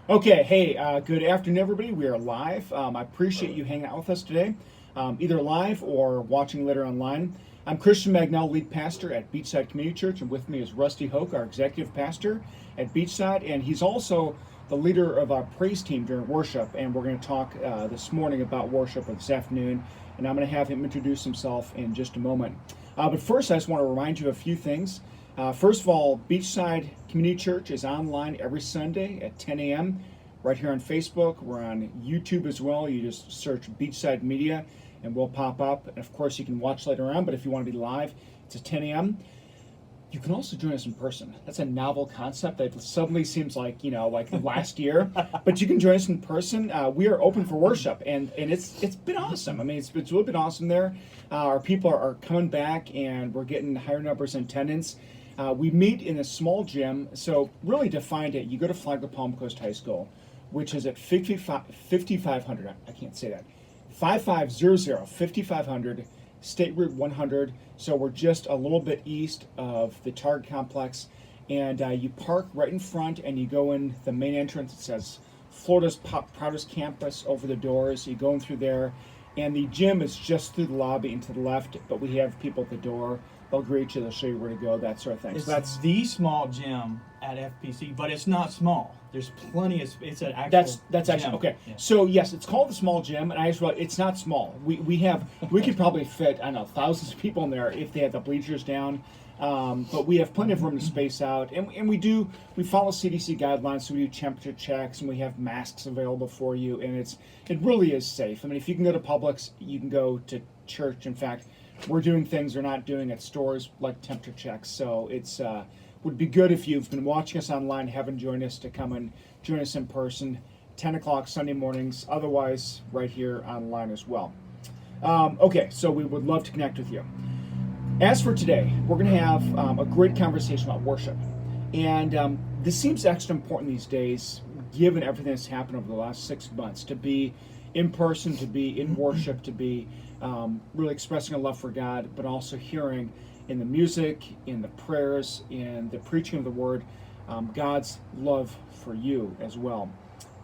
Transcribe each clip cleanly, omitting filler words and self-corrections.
Okay, hey, good afternoon, everybody. We are live. I appreciate you hanging out with us today, either live or watching later online. I'm Christian Magnell, lead pastor at Beachside Community Church, and with me is Russty Hoke, our executive pastor at Beachside, and he's also the leader of our praise team during worship. And we're going to talk this morning about worship, or this afternoon, and I'm going to have him introduce himself in just a moment. But first, I just want to remind you of a few things. First of all, Beachside Community Church is online every Sunday at 10 a.m. right here on Facebook. We're on YouTube as well. You just search Beachside Media and we'll pop up. And of course, you can watch later on, but if you want to be live, it's at 10 a.m. You can also join us in person. That's a novel concept that suddenly seems like, like last year. But you can join us in person. We are open for worship, and it's been awesome. I mean, it's really been awesome there. Our people are coming back, and we're getting higher numbers in attendance. We meet in a small gym. So really to find it, you go to Flagler Palm Coast High School, which is at 5500. I can't say that. 5500 State Route 100. So we're just a little bit east of the Target complex, and you park right in front, and you go in the main entrance. It says Florida's proudest campus over the doors. You go in through there, and the gym is just through the lobby and to the left. But we have people at the door. They'll greet you. They'll show you where to go. That sort of thing. It's so that's the small gym at FPC, but it's not small. There's plenty of. It's an actual. That's gym. actually okay. Yeah. So yes, it's called the small gym, and I just realized it's not small. We could probably fit, I don't know, thousands of people in there if they had the bleachers down. But we have plenty of room to space out, and we follow CDC guidelines, so we do temperature checks, and we have masks available for you, and it really is safe. I mean, if you can go to Publix, you can go to church. In fact, we're doing things they're not doing at stores like temperature checks. So it's would be good if you've been watching us online, haven't joined us, to come and join us in person, 10 o'clock Sunday mornings, otherwise right here online as well. Okay, so we would love to connect with you. As for today, we're going to have a great conversation about worship. And this seems extra important these days, given everything that's happened over the last 6 months, to be in person, to be in worship, to be really expressing a love for God, but also hearing in the music, in the prayers, in the preaching of the word, God's love for you as well.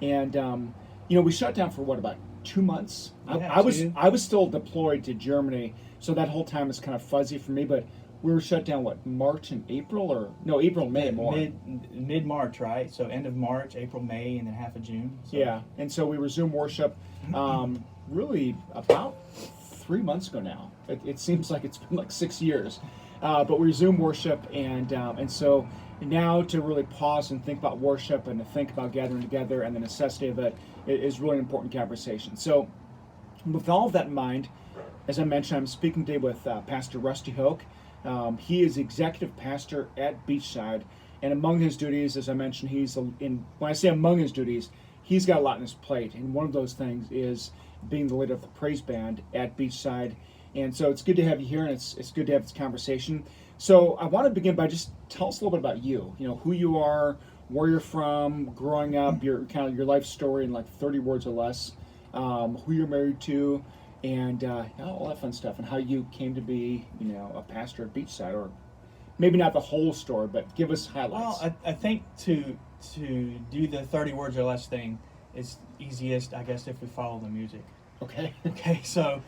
And we shut down for about 2 months. Yeah, I was still deployed to Germany, so that whole time is kind of fuzzy for me. But we were shut down March and April, or no, April, May, more. Mid March, right? So end of March, April, May, and then half of June. So. Yeah, and so we resumed worship really about 3 months ago now. It seems like it's been like 6 years, but we resumed worship, and so now to really pause and think about worship and to think about gathering together and the necessity of it is really an important conversation. So with all of that in mind, as I mentioned, I'm speaking today with Pastor Russty Hoke. He is executive pastor at Beachside, and among his duties, as I mentioned, when I say among his duties, he's got a lot on his plate, and one of those things is being the leader of the praise band at Beachside. And so it's good to have you here, and it's good to have this conversation. So I want to begin by just tell us a little bit about you. Who you are, where you're from, growing up, your life story in like 30 words or less, who you're married to, and all that fun stuff, and how you came to be, a pastor at Beachside, or maybe not the whole story, but give us highlights. Well, I think to do the 30 words or less thing is easiest, I guess, if we follow the music. Okay. Okay, so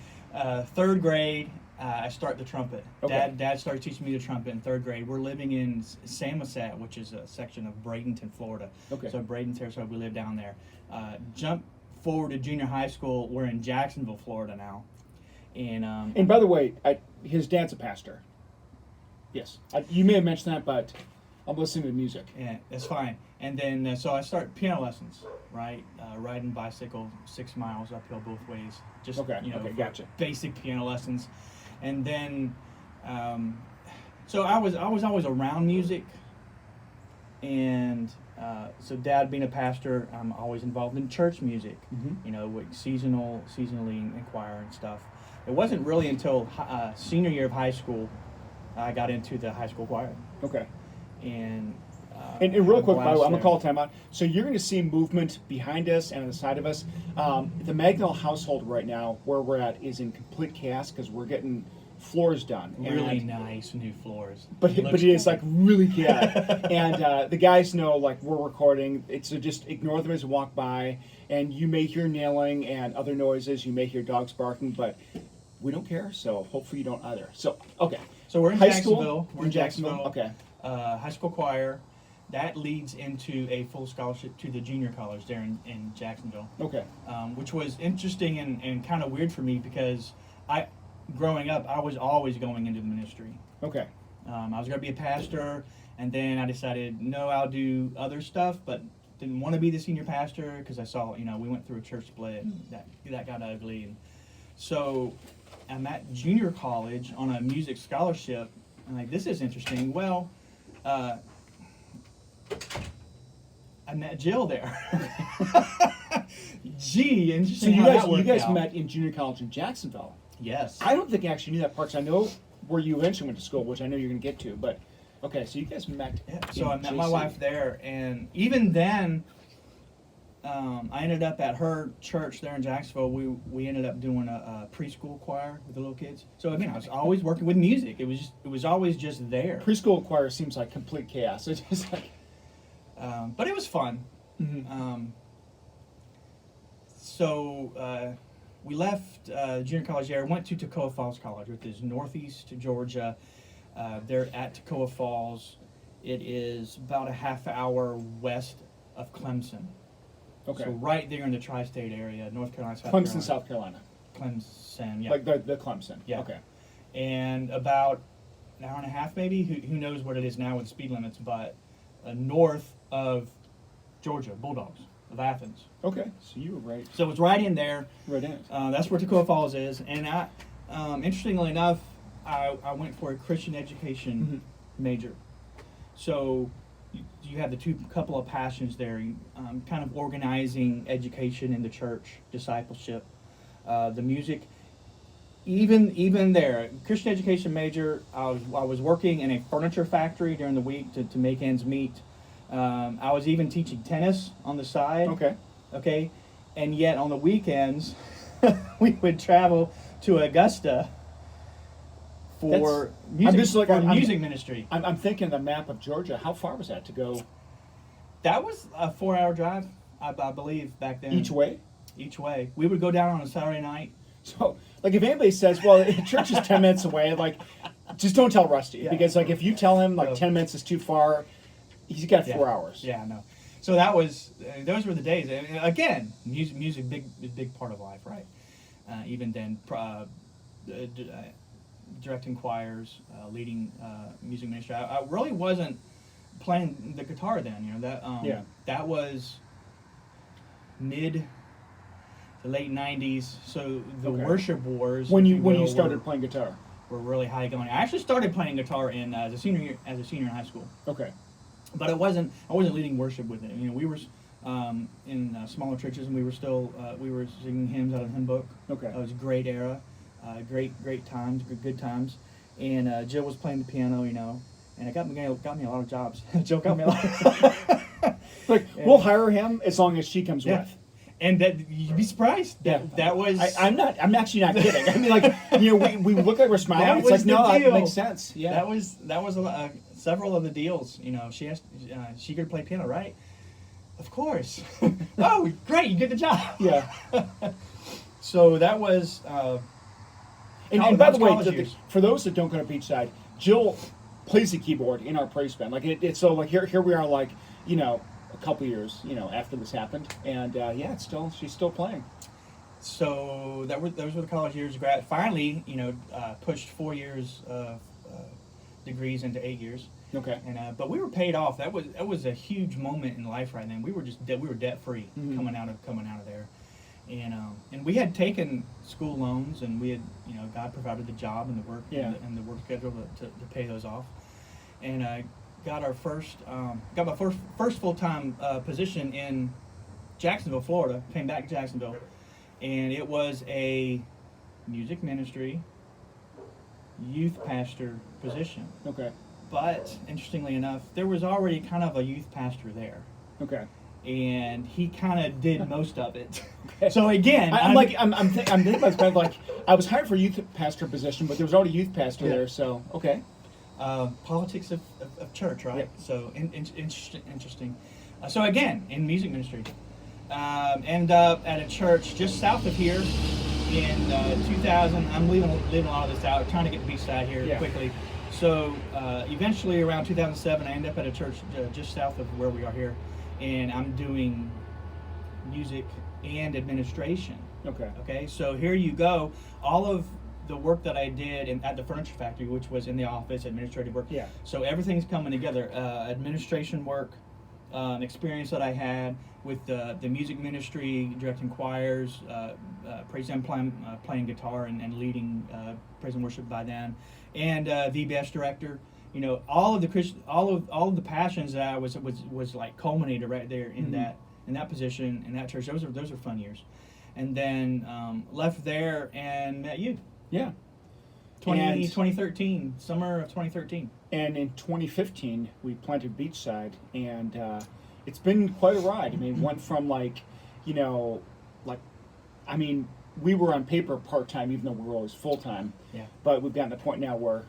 third grade, I start the trumpet. Okay. Dad started teaching me the trumpet in third grade. We're living in Samoset, which is a section of Bradenton, Florida. Okay. So Bradenton, Sarasota, we live down there. Jump forward to junior high school. We're in Jacksonville, Florida now. And by the way, his dad's a pastor. Yes. You may have mentioned that, but I'm listening to music. Yeah, that's fine. And then, so I start piano lessons, right? Riding bicycle 6 miles uphill both ways. Just, Gotcha. Basic piano lessons. And then, so I was always around music. And so Dad being a pastor, I'm always involved in church music, with seasonally in choir and stuff. It wasn't really until senior year of high school I got into the high school choir. Okay. And real quick, by the way, I'm going to call time out. So you're going to see movement behind us and on the side of us. The Magnell household right now, where we're at, is in complete chaos because we're getting floors done. Really nice new floors. But it is like really and the guys know like we're recording. So just ignore them as you walk by, and you may hear nailing and other noises. You may hear dogs barking, but we don't care. So hopefully you don't either. So okay. So we're in High Jacksonville. school? We're in Jacksonville. Okay. High school choir. That leads into a full scholarship to the junior college there in Jacksonville. Okay. Which was interesting and kind of weird for me because growing up, I was always going into the ministry. Okay. I was going to be a pastor, and then I decided, no, I'll do other stuff, but didn't want to be the senior pastor because I saw, we went through a church split, and that got ugly. And so I'm at junior college on a music scholarship. I'm like, this is interesting. Well, I met Jill there. Gee, interesting. So you guys met in junior college in Jacksonville. Yes. I don't think I actually knew that part. 'Cause I know where you eventually went to school, which I know you're going to get to. But okay, so you guys met. Yeah. So I met JC. my wife there, and even then, I ended up at her church there in Jacksonville. We ended up doing a preschool choir with the little kids. So again, I was always working with music. It was always just there. Preschool choir seems like complete chaos. It's just like. But it was fun. Mm-hmm. So we left junior college there, went to Toccoa Falls College, which is northeast Georgia. They're at Toccoa Falls. It is about a half hour west of Clemson. Okay. So right there in the tri-state area, North Carolina, South Carolina. Clemson, yeah. Like the Clemson. Yeah. Okay. And about an hour and a half maybe, who knows what it is now with speed limits, but north of Georgia, Bulldogs, of Athens. Okay. So you were right. So it's right in there. Right in it. That's where Toccoa Falls is. And interestingly enough, I went for a Christian education major. So you have the couple of passions there, kind of organizing education in the church, discipleship, the music. Even there, Christian education major, I was working in a furniture factory during the week to make ends meet. I was even teaching tennis on the side. Okay, and yet on the weekends, we would travel to Augusta for music ministry. I'm thinking the map of Georgia. How far was that to go? That was a 4-hour drive, I believe, back then. Each way? Each way. We would go down on a Saturday night. So, like, if anybody says, well, church is 10 minutes away, like, just don't tell Russty. Yeah. Because, like, if you tell him, like, 10 minutes is too far, he's got 4 hours. Yeah, no. So that was, those were the days. And again, music, big part of life, right? Even then, directing choirs, leading music ministry. I really wasn't playing the guitar then, that was mid to late 90s. So the worship wars, when you started playing guitar, were really high going. I actually started playing guitar as a senior in high school. Okay. But I wasn't leading worship with it. We were in smaller churches, and we were still we were singing hymns out of the hymn book. Okay. It was a great era, great times, good times. And Jill was playing the piano, and it got me a lot of jobs. Jill got me a lot. We'll hire him as long as she comes with. And that you'd be surprised. That was. I'm actually not kidding. I mean, we look like we're smiling. It's like, no, that makes sense. Yeah. That was several of the deals. She could play piano, right? Of course. Oh, great! You get the job. Yeah. So that was. And by the way, for those that don't go to Beachside, Jill plays the keyboard in our praise band. Like it's so like here we are, like a couple years after this happened, and she's still playing. So those were the college years. Finally, pushed 4 years of degrees into 8 years. Okay. And but we were paid off. That was a huge moment in life right then. We were debt free coming out of there, and we had taken school loans, and we had God provided the job and the work and the work schedule to pay those off, and got my first full-time position in Jacksonville, Florida. Came back to Jacksonville, and it was a music ministry youth pastor position. Okay. But interestingly enough, there was already kind of a youth pastor there. Okay. and he kind of did most of it. Okay. So again, I'm thinking about this, like I was hired for a youth pastor position, but there was already a youth pastor Yeah. there, so okay. Politics of church, right? Yeah. So interesting. So again, in music ministry, end up at a church just south of here in 2000. I'm leaving a lot of this out, trying to get to Beachside here quickly. So eventually, around 2007, I end up at a church just south of where we are here, and I'm doing music and administration. Okay. Okay. So here you go. All of the work that I did at the furniture factory, which was in the office, administrative work. Yeah. So everything's coming together. Administration work, experience that I had with the music ministry, directing choirs, praise and playing guitar and leading praise and worship by then, and VBS director. You know, all of the passions that I was like culminated right there in that position in that church. Those are fun years, and then left there and met you. Yeah. 2013, summer of 2013. And in 2015, we planted Beachside, and it's been quite a ride. I mean, went from we were on paper part-time, even though we were always full-time. Yeah. But we've gotten to the point now where,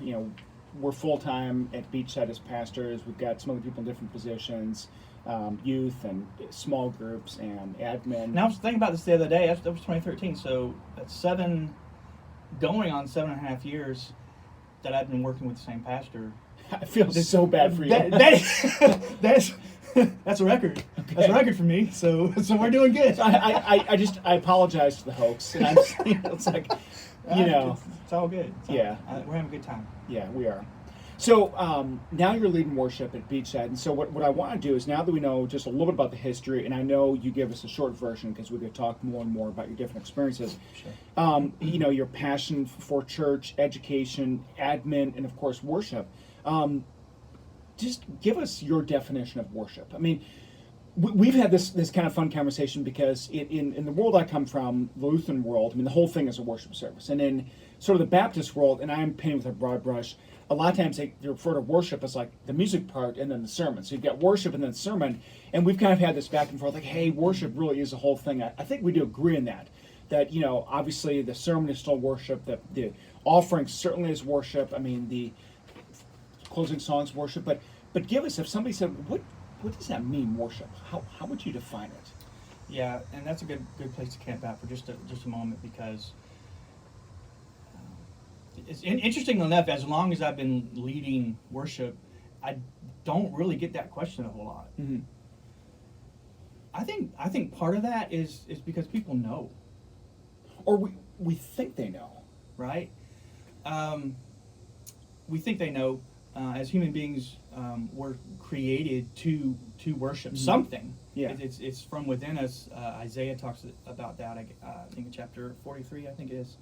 we're full-time at Beachside as pastors. We've got some other people in different positions, youth and small groups and admin. Now I was thinking about this the other day. That was 2013, so that's going on 7.5 years that I've been working with the same pastor. I feel so bad for you. That's a record. Okay. That's a record for me. So we're doing good. So I apologize to the Hokes, and I'm saying it's like, it's all good. We're having a good time. Yeah, we are. So now you're leading worship at Beachside, and so what I want to do is, now that we know just a little bit about the history, and I know you give us a short version because we could talk more and more about your different experiences. Sure. Your passion for church, education, admin, and of course worship. Just give us your definition of worship. I mean, we've had this kind of fun conversation because in the world I come from, the Lutheran world, I mean, the whole thing is a worship service. And in sort of the Baptist world, and I'm painting with a broad brush, a lot of times they refer to worship as like the music part and then the sermon. So you've got worship and then sermon. And we've kind of had this back and forth, like, hey, worship really is the whole thing. I think we do agree on that. That, obviously the sermon is still worship, the offering certainly is worship. I mean, the closing songs worship. But give us, if somebody said, what does that mean, worship? How would you define it? Yeah, and that's a good place to camp out for just a moment, because it's interesting enough, as long as I've been leading worship, I don't really get that question a whole lot. Mm-hmm. I think part of that is because people know, or we think they know, right? We think they know. As human beings, we're created to worship something. Yeah. It's from within us. Isaiah talks about that. I think in chapter 43, I think it is.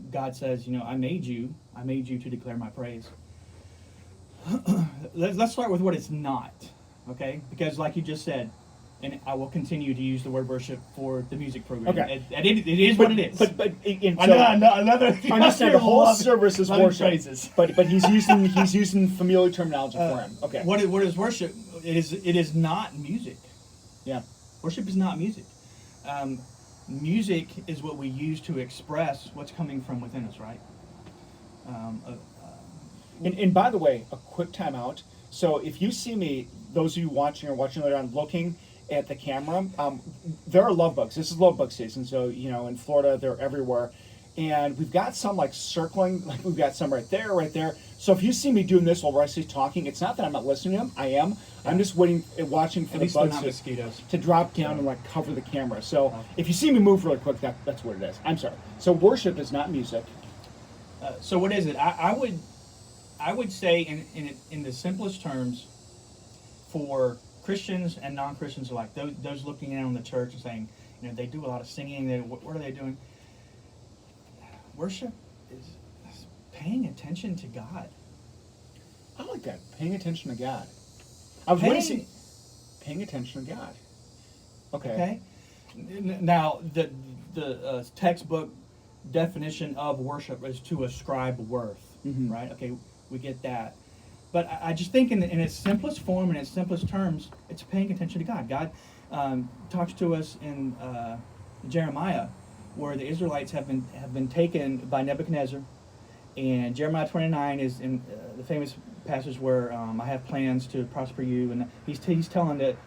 God says, I made you to declare my praise. Let's start with what it's not, okay? Because like you just said, and I will continue to use the word worship for the music program. Okay. It is what it is. But another. I understand the whole service is worship. Phrases. But he's using familiar terminology for him. Okay. What is worship? It is not music. Yeah. Worship is not music. Music is what we use to express what's coming from within us, right? And by the way, a quick time out. So if you see me, those of you watching or watching later on, looking at the camera, there are love bugs. This is love bug season, so in Florida they're everywhere, and we've got some like circling, like we've got some right there. So if you see me doing this while Rusty's talking, it's not that I'm not listening to him. I am. I'm just watching for the bugs to drop down and like cover the camera. So if you see me move really quick, that's what it is. I'm sorry. So worship is not music. So what is it? I would say in the simplest terms, for Christians and non-Christians alike, those looking in on the church and saying, they do a lot of singing. What are they doing? Worship is paying attention to God. I like that. Paying attention to God. I was waiting to see. Paying attention to God. Okay. Now, the textbook definition of worship is to ascribe worth, right? Okay, we get that. But I just think in its simplest form, in its simplest terms, it's paying attention to God. God talks to us in Jeremiah, where the Israelites have been taken by Nebuchadnezzar, and Jeremiah 29 is in the famous passage where I have plans to prosper you, and he's telling the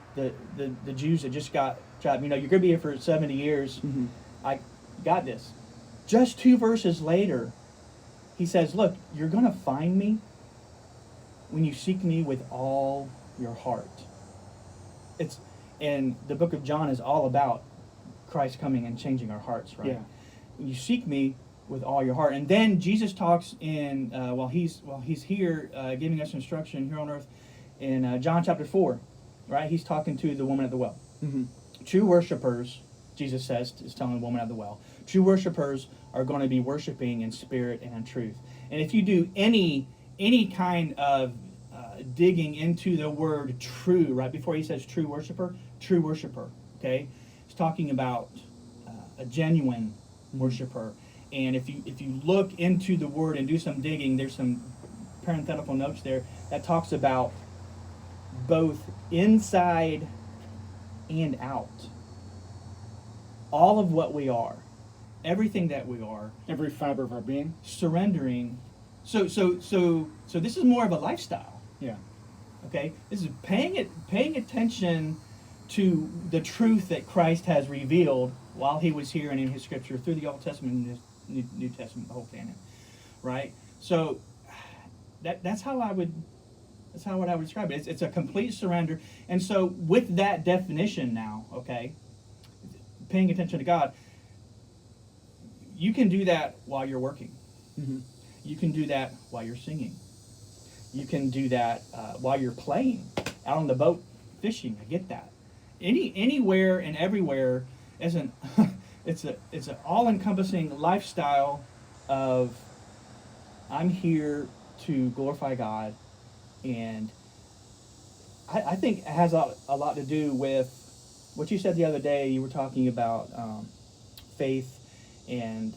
Jews that just got you're going to be here for 70 years. Mm-hmm. I got this. Just 2 verses later, he says, "Look, you're going to find me when you seek me with all your heart." And the book of John is all about Christ coming and changing our hearts, right? Yeah. You seek me with all your heart. And then Jesus talks in while he's here giving us instruction here on earth in John chapter 4, right? He's talking to the woman at the well. Mm-hmm. True worshipers, Jesus says, is telling the woman at the well, true worshipers are going to be worshiping in spirit and in truth. And if you do any kind of digging into the word true, right before he says true worshiper, okay? He's talking about a genuine worshiper. And if you look into the word and do some digging, there's some parenthetical notes there that talks about both inside and out. All of what we are, everything that we are, Every fiber of our being. surrendering. So this is more of a lifestyle. Yeah. Okay, this is paying attention to the truth that Christ has revealed while he was here and in his scripture through the Old Testament and his New Testament, the whole canon, right? So that's how I would describe it. It's a complete surrender. And so with that definition now, okay, paying attention to God, you can do that while you're working. Mm-hmm. You can do that while you're singing. You can do that while you're playing out on the boat, fishing. I get that. Anywhere and everywhere isn't. It's an all-encompassing lifestyle of I'm here to glorify God, and I think it has a lot to do with what you said the other day. You were talking about faith and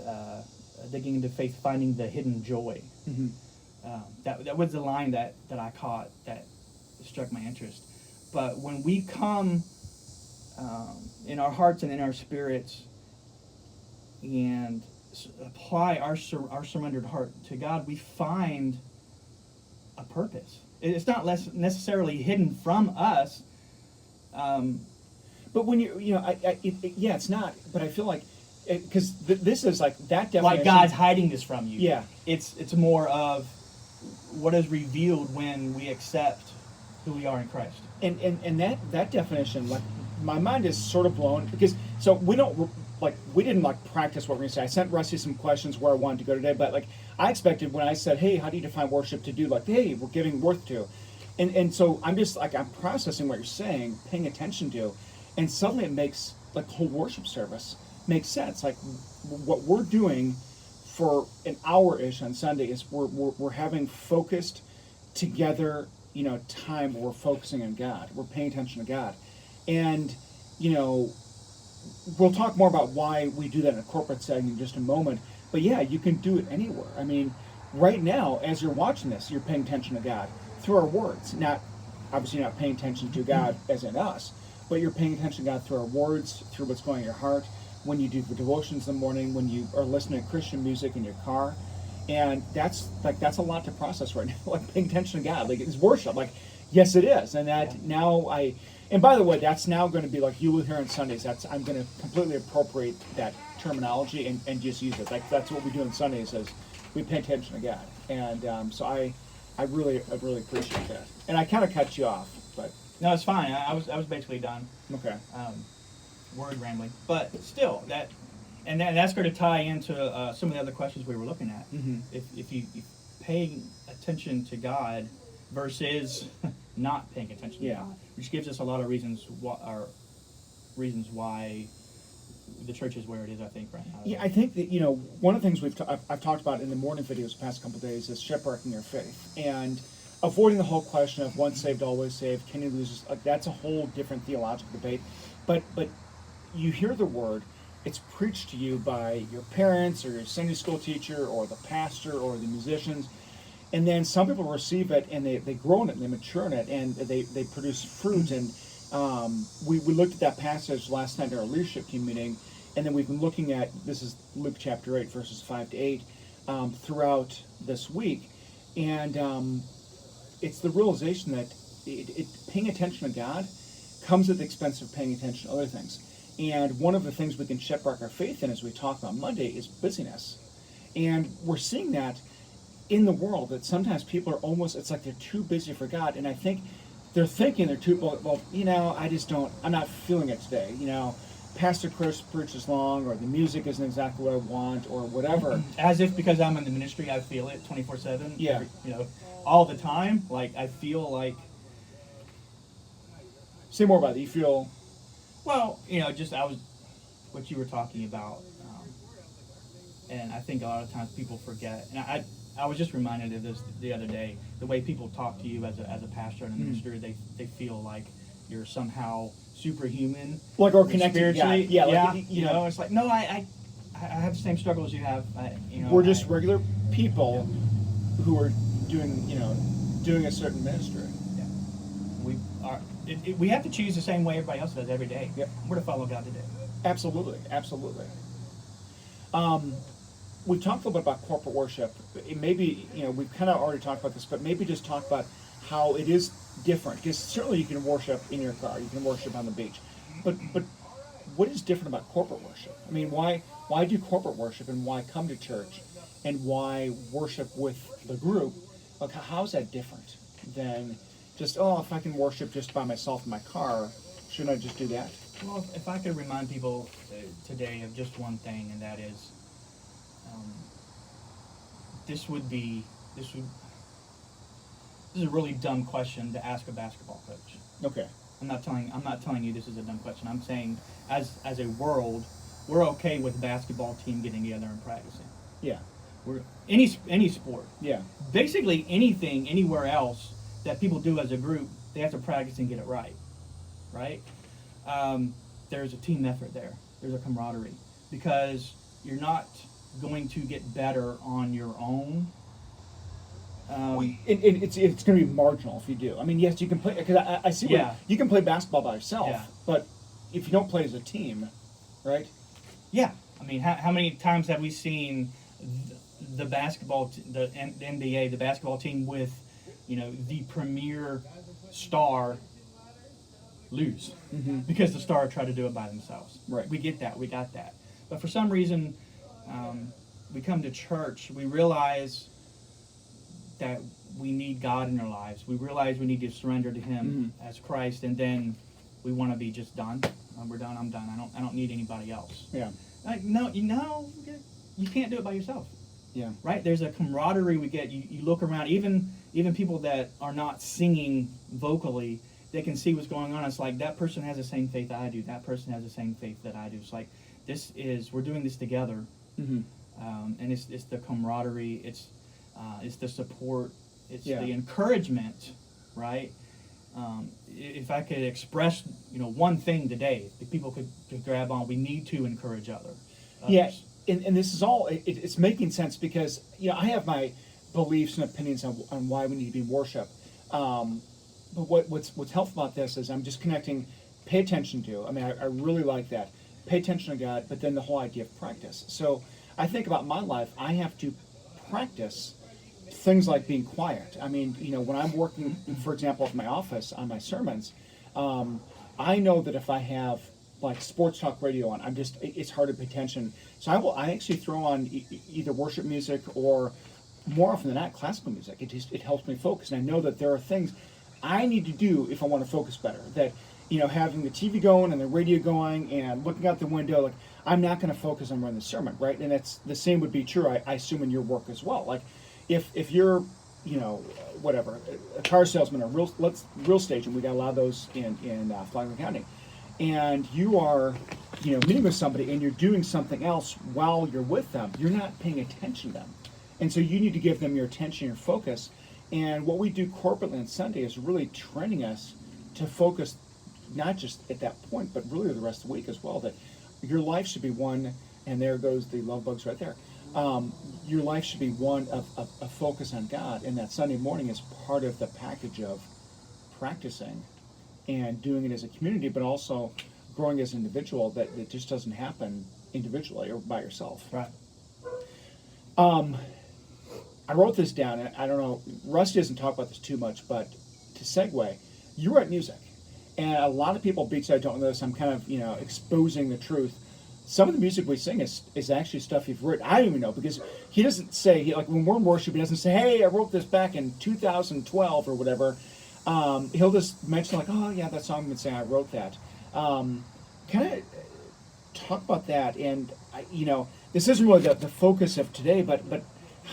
digging into faith, finding the hidden joy. Mm-hmm. That was the line that I caught that struck my interest. But when we come in our hearts and in our spirits and apply our surrendered heart to God, we find a purpose. It's not necessarily hidden from us. But when it's not. But I feel like because this is like that definition. Like God's hiding this from you. Yeah. It's more of what is revealed when we accept who we are in Christ. And that definition, like my mind is sort of blown because we didn't practice what we're gonna say. I sent Russty some questions where I wanted to go today, but I expected when I said, "Hey, how do you define worship?" to do hey, we're giving worth to, and so I'm just I'm processing what you're saying, paying attention to, and suddenly it makes the whole worship service makes sense. Like what we're doing for an hour-ish on Sunday is we're having focused together, time where we're focusing on God. We're paying attention to God. And, we'll talk more about why we do that in a corporate setting in just a moment. But yeah, you can do it anywhere. I mean, right now, as you're watching this, you're paying attention to God through our words. Obviously not paying attention to God as in us, but you're paying attention to God through our words, through what's going on in your heart, when you do the devotions in the morning, when you are listening to Christian music in your car. And that's a lot to process right now, paying attention to God. It's worship. Yes, it is. And and by the way, that's now going to be you will hear on Sundays. I'm going to completely appropriate that terminology and just use it. That's what we do on Sundays is we pay attention to God. And so I really appreciate that. And I kind of cut you off, but No, it's fine. I was basically done. okay. Word rambling, but still that's going to tie into some of the other questions we were looking at. Mm-hmm. If you paying attention to God versus not paying attention to God, which gives us a lot of reasons why the church is where it is. I think right now. Yeah, I think that one of the things I've talked about in the morning videos the past couple of days is shipwrecking your faith and avoiding the whole question of once saved always saved. Can you lose? That's a whole different theological debate, but you hear the word, it's preached to you by your parents or your Sunday school teacher or the pastor or the musicians, And then some people receive it and they grow in it and they mature in it and they produce fruit. And we looked at that passage last night at our leadership team meeting, and then we've been looking at, this is Luke chapter 8, verses 5 to 8, throughout this week. And it's the realization that paying attention to God comes at the expense of paying attention to other things. And one of the things we can shipwreck our faith in, as we talked about Monday, is busyness. And we're seeing that in the world, that sometimes people are almost, it's like they're too busy for God. And I think they're thinking they're too, well, I'm not feeling it today. Pastor Chris preaches long, or the music isn't exactly what I want, or whatever. As if because I'm in the ministry, I feel it 24/7. Yeah. All the time. Like, I feel like. Say more about it. You feel. Well, what you were talking about, and I think a lot of times people forget. And I was just reminded of this the other day. The way people talk to you as a pastor and a minister, they feel like you're somehow superhuman, like, or connected spiritually. Yeah. It's like, no, I have the same struggles you have. We're just regular people who are doing a certain ministry. Yeah. We are. We have to choose the same way everybody else does every day. Yep. We're to follow God today. Absolutely. We've talked a little bit about corporate worship. Maybe, we've kind of already talked about this, but maybe just talk about how it is different. Because certainly you can worship in your car, you can worship on the beach. But what is different about corporate worship? I mean, why do corporate worship, and why come to church, and why worship with the group? Like, how is that different than just, if I can worship just by myself in my car, shouldn't I just do that? Well, if I could remind people today of just one thing, and that is, this is a really dumb question to ask a basketball coach. Okay. I'm not telling you this is a dumb question. I'm saying, as a world, we're okay with the basketball team getting together and practicing. Yeah. We're any sport. Yeah. Basically anything anywhere else that people do as a group, they have to practice and get it right. Right? There's a team effort there. There's a camaraderie, because you're not going to get better on your own. It's going to be marginal if you do. I mean, yes, you can play, because I see where you can play basketball by yourself, but if you don't play as a team, right? Yeah. I mean, how many times have we seen the basketball, the NBA, the basketball team with, the premier star lose because the star tried to do it by themselves. Right. We get that. We got that. But for some reason, we come to church, we realize that we need God in our lives. We realize we need to surrender to Him as Christ, and then we want to be just done. We're done. I'm done. I don't need anybody else. Yeah. Like, no, you can't do it by yourself. Yeah. Right. There's a camaraderie we get. You look around, even people that are not singing vocally, they can see what's going on. It's like, that person has the same faith I do. That person has the same faith that I do. It's like, we're doing this together, and it's the camaraderie. It's the support. It's the encouragement, right? If I could express, one thing today that people could grab on, we need to encourage others. Yeah, and this is all, it's making sense, because, I have my beliefs and opinions on why we need to be in worship. But what's helpful about this is I'm just connecting, pay attention to. I mean, I really like that. Pay attention to God, but then the whole idea of practice. So I think about my life, I have to practice things like being quiet. I mean, when I'm working, for example, at my office on my sermons, I know that if I have like sports talk radio on, it's hard to pay attention. So I actually throw on either worship music, or more often than not, classical music. It helps me focus. And I know that there are things I need to do if I want to focus better. That, having the TV going and the radio going and looking out the window, like, I'm not going to focus on running the sermon, right? And that's the same would be true, I assume, in your work as well. Like, if you're, whatever, a car salesman or real estate, and we got a lot of those in Flagler County, and you are, meeting with somebody and you're doing something else while you're with them, you're not paying attention to them. And so you need to give them your attention, your focus. And what we do corporately on Sunday is really training us to focus not just at that point, but really the rest of the week as well, that your life should be one, and there goes the love bugs right there, your life should be one of a focus on God, and that Sunday morning is part of the package of practicing and doing it as a community, but also growing as an individual. That just doesn't happen individually or by yourself. Right. I wrote this down, and I don't know, Russty doesn't talk about this too much, but to segue, you write music. And a lot of people beachside don't know this. I'm kind of, exposing the truth. Some of the music we sing is actually stuff you've written. I don't even know, because he doesn't say, like when we're in worship, he doesn't say, hey, I wrote this back in 2012 or whatever. He'll just mention like, oh yeah, that song I've been saying, I wrote that. Kind of talk about that, and this isn't really the focus of today, but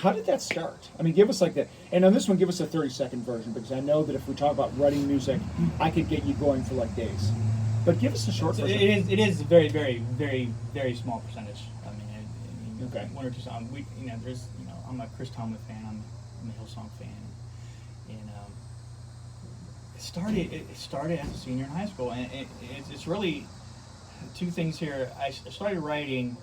how did that start? I mean, give us like and on this one, give us a 30-second version, because I know that if we talk about writing music, I could get you going for like days. But give us a short version. It is a very, very, very, very small percentage. I mean, okay. One or two songs. I'm a Chris Tomlin fan. I'm a Hillsong fan, and it started as a senior in high school, and it's really two things here. I started writing,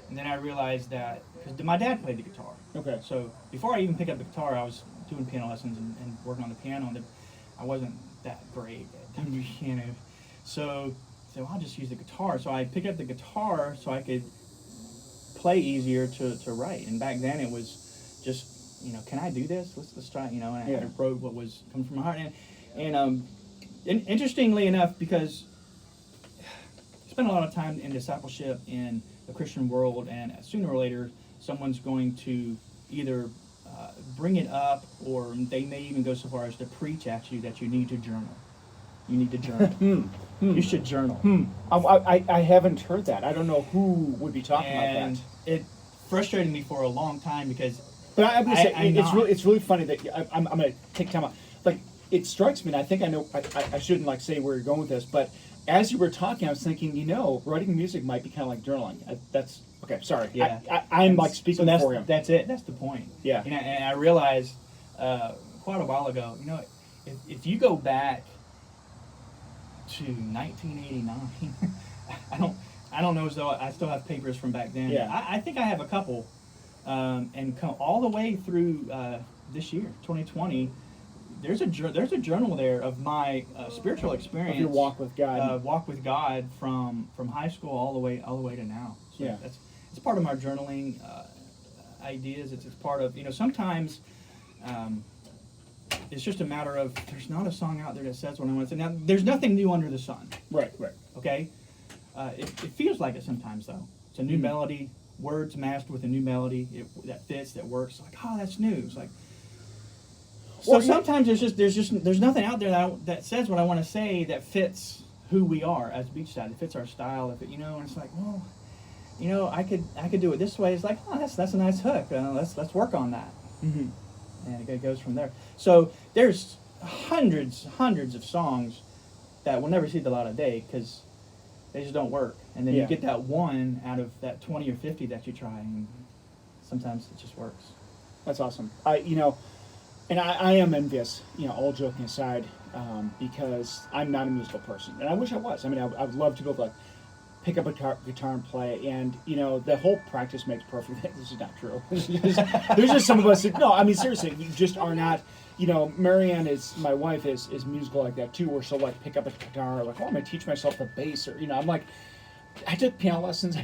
and then I realized that because my dad played the guitar. Okay. So before I even picked up the guitar, I was doing piano lessons and working on the piano, and I wasn't that great at the piano. So I said, well, I'll just use the guitar. So I picked up the guitar so I could play easier to write. And back then it was just, can I do this? Let's try it, and I wrote what was coming from my heart. And interestingly enough, because I spent a lot of time in discipleship in the Christian world, and sooner or later someone's going to either bring it up, or they may even go so far as to preach at you that you need to journal. You need to journal. You should journal. I haven't heard that. I don't know who would be talking about that. It frustrated me for a long time because. But I'm gonna say it's really funny that I'm gonna take time out. Like it strikes me, and I think I know. I shouldn't like say where you're going with this, but as you were talking, I was thinking, writing music might be kind of like journaling. That's okay. Sorry. Yeah. I'm like speaking for him. That's it. That's the point. Yeah. And I realized quite a while ago, if you go back to 1989, I don't know as though I still have papers from back then. Yeah. I think I have a couple, and come all the way through this year, 2020. There's a journal there of my spiritual experience. Of your walk with God. Walk with God from high school all the way to now. So yeah. It's part of my journaling ideas. It's part of sometimes. It's just a matter of there's not a song out there that says what I want to say. Now, there's nothing new under the sun. Right. Okay? It feels like it sometimes, though. It's a new melody, words masked with a new melody that fits, that works. Like, oh, that's new. It's like, so sometimes there's nothing out there that says what I want to say that fits who we are as Beachside. It fits our style. And it's like, well, I could do it this way. It's like, oh, that's a nice hook. Let's work on that. Mm-hmm. And it goes from there. So there's hundreds of songs that will never see the light of day because they just don't work. And then you get that one out of that 20 or 50 that you try, and sometimes it just works. That's awesome. I am envious, all joking aside, because I'm not a musical person, and I wish I was. I mean, I would love to go pick up a guitar and play, and the whole practice makes perfect. This is not true. There's just some of us that, no, I mean seriously, you just are not. Marianne my wife is musical like that too, where she'll like pick up a guitar, like, oh, I'm gonna teach myself the bass, or I'm like, I took piano lessons, I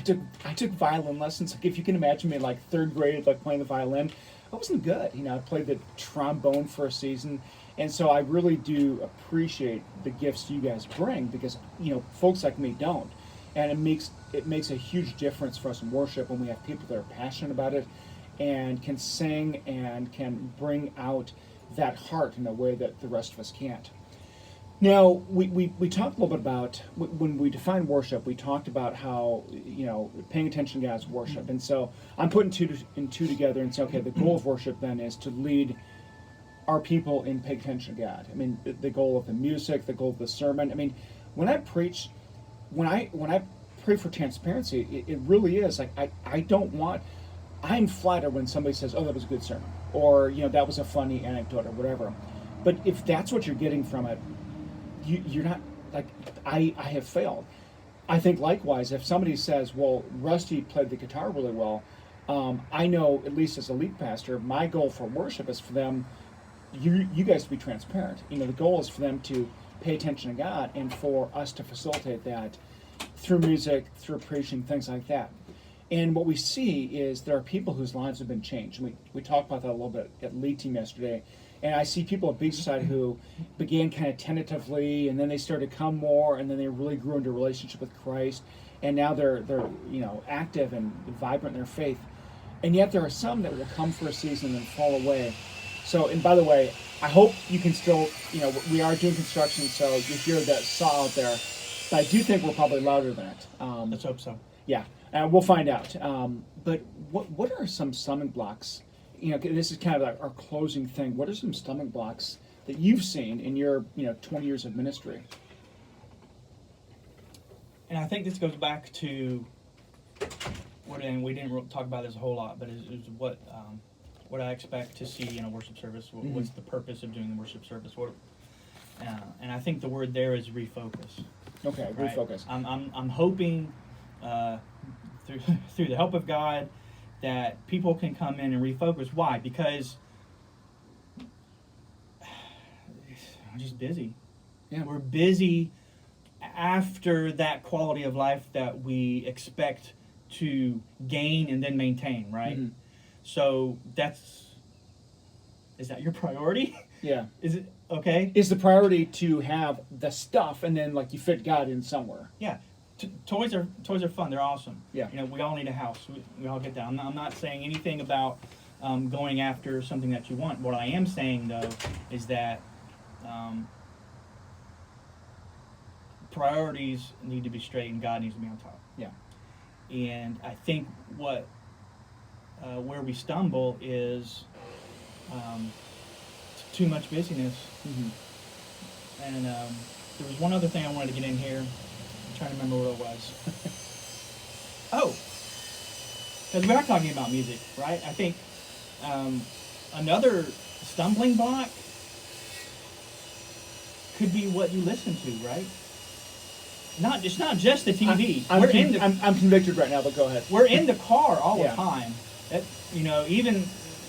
took violin lessons. Like if you can imagine me like third grade, like playing the violin, I wasn't good. I played the trombone for a season. And so I really do appreciate the gifts you guys bring, because folks like me don't. And it makes a huge difference for us in worship when we have people that are passionate about it and can sing and can bring out that heart in a way that the rest of us can't. Now, we talked a little bit about, when we define worship, we talked about how, paying attention to God's worship. And so I'm putting two together and say, okay, the goal of worship then is to lead our people in paying attention to God. I mean, the goal of the music, the goal of the sermon. I mean, when I preach, when I pray for transparency, it really is like I'm flattered when somebody says, oh, that was a good sermon, or that was a funny anecdote or whatever. But if that's what you're getting from it, you're not, like, I have failed. I think likewise, if somebody says, well, Russty played the guitar really well, I know, at least as a lead pastor, my goal for worship is for them, you guys to be transparent. The goal is for them to pay attention to God and for us to facilitate that through music, through preaching, things like that. And what we see is there are people whose lives have been changed. We talked about that a little bit at lead team yesterday. And I see people at Beachside who began kind of tentatively, and then they started to come more, and then they really grew into a relationship with Christ. And now they're active and vibrant in their faith. And yet there are some that will come for a season and fall away. So, and by the way, I hope you can still, we are doing construction, so you hear that saw out there. But I do think we're probably louder than it. Let's hope so. Yeah, we'll find out. But what are some stumbling blocks? This is kind of our closing thing. What are some stumbling blocks that you've seen in your 20 years of ministry? And I think this goes back to and we didn't talk about this a whole lot, but is what I expect to see in a worship service. What's the purpose of doing the worship service? And I think the word there is refocus. Okay, right? refocus. I'm hoping through the help of God that people can come in and refocus. Why? Because I'm just busy. Yeah. We're busy after that quality of life that we expect to gain and then maintain, right? Mm-hmm. So is that your priority? Yeah. Is it okay? Is the priority to have the stuff and then you fit God in somewhere? Yeah. Toys are fun. They're awesome. Yeah. We all need a house. We all get that. I'm not saying anything about going after something that you want. What I am saying though is that priorities need to be straight and God needs to be on top. Yeah. And I think where we stumble is too much busyness. Mm-hmm. And there was one other thing I wanted to get in here. I'm trying to remember what it was. Oh, because we are talking about music, right? I think another stumbling block could be what you listen to, right? It's not just the TV. I'm convicted right now, but go ahead. We're in the car all the Yeah. time. Even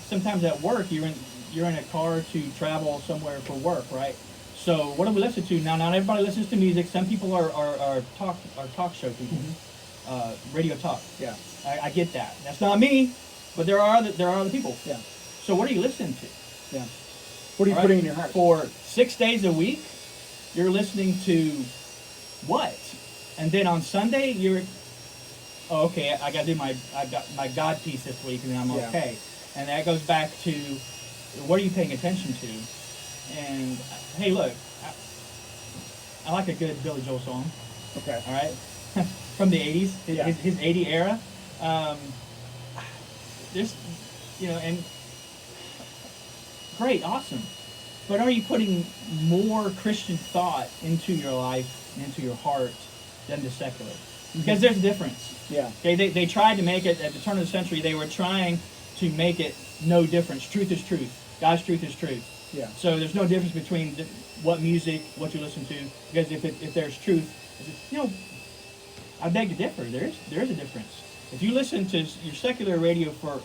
sometimes at work, you're in a car to travel somewhere for work, right? So what do we listen to now? Not everybody listens to music. Some people are talk show people, radio talk. Yeah. I get that. That's not me, but there are other people. Yeah. So what are you listening to? Yeah. What are you putting in your heart? For 6 days a week, you're listening to what? And then on Sunday, okay, I got my God piece this week, and then I'm okay. And that goes back to what are you paying attention to? And hey, look, I like a good Billy Joel song. Okay. All right, from the '80s, his '80 era. There's, and great, awesome. But are you putting more Christian thought into your life, into your heart, than the secular? Because there's a difference. Yeah. Okay, they tried to make it, at the turn of the century, they were trying to make it no difference. Truth is truth. God's truth is truth. Yeah. So there's no difference between what music, what you listen to, because if there's truth, I beg to differ. There is a difference. If you listen to your secular radio for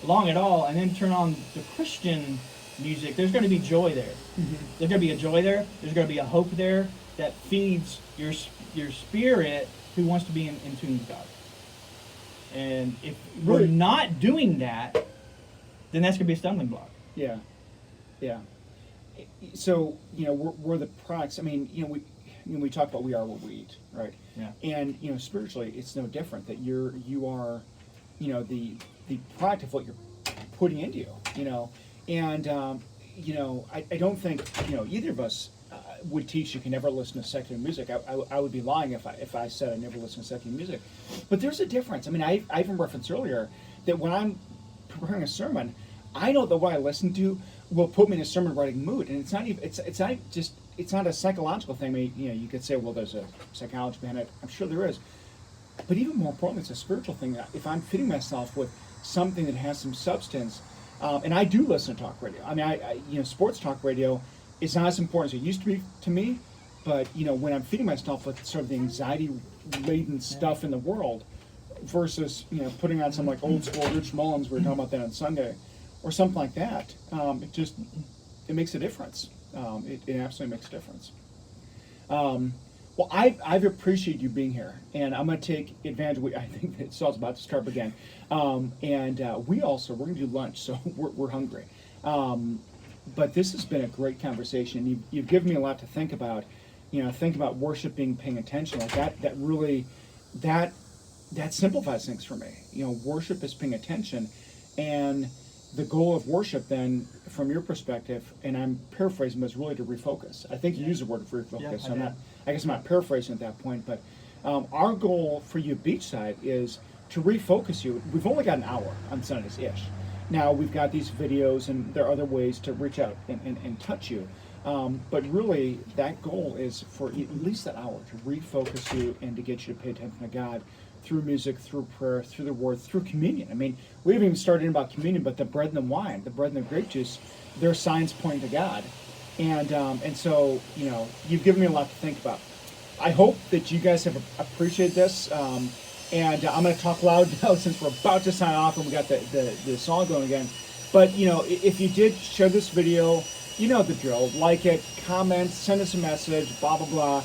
long at all, and then turn on the Christian music, there's going to be joy there. Mm-hmm. There's going to be a joy there. There's going to be a hope there that feeds your spirit, who wants to be in tune with God. And if we're not doing that, then that's going to be a stumbling block. Yeah. Yeah. So, we're the products. I mean, we talk about we are what we eat, right? Yeah. And, spiritually, it's no different that you are, the product of what you're putting into you, And, I don't think, either of us would teach you can never listen to secular music. I would be lying if I said I never listen to secular music. But there's a difference. I mean, I even referenced earlier that when I'm preparing a sermon, I know that what I listen to will put me in a sermon writing mood, and it's not a psychological thing. I mean, you could say, well, there's a psychology behind it. I'm sure there is, but even more importantly, it's a spiritual thing. If I'm fitting myself with something that has some substance, and I do listen to talk radio. I mean, sports talk radio is not as important as it used to be to me, but when I'm feeding myself with sort of the anxiety-laden stuff in the world, versus putting on some like old school Rich Mullins. We were talking about that on Sunday, or something like that. It makes a difference. It absolutely makes a difference. Well, I've appreciated you being here, and I'm going to take advantage. I think that Saul's about to start again, and we're going to do lunch, so we're hungry. But this has been a great conversation. You've given me a lot to think about. Think about worship being paying attention like that. That really that simplifies things for me. Worship is paying attention, and the goal of worship then, from your perspective, and I'm paraphrasing, but it's really to refocus. I think you use the word refocus. Yeah, I guess I'm not paraphrasing at that point, but our goal for you at Beachside is to refocus you. We've only got an hour on Sundays-ish. Now, we've got these videos, and there are other ways to reach out and touch you. But really, that goal is for at least that hour to refocus you and to get you to pay attention to God through music, through prayer, through the Word, through communion. I mean, we haven't even started about communion, but the bread and the wine, the bread and the grape juice, they're signs pointing to God. And so, you've given me a lot to think about. I hope that you guys have appreciated this. And I'm going to talk loud now since we're about to sign off and we got the song going again. But, if you did share this video, you know the drill. Like it, comment, send us a message, blah, blah, blah.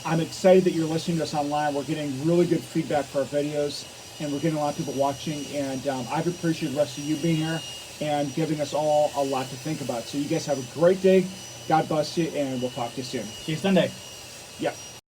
I'm excited that you're listening to us online. We're getting really good feedback for our videos, and we're getting a lot of people watching. And I've appreciated the rest of you being here and giving us all a lot to think about. So you guys have a great day. God bless you, and we'll talk to you soon. See you Sunday. Yeah.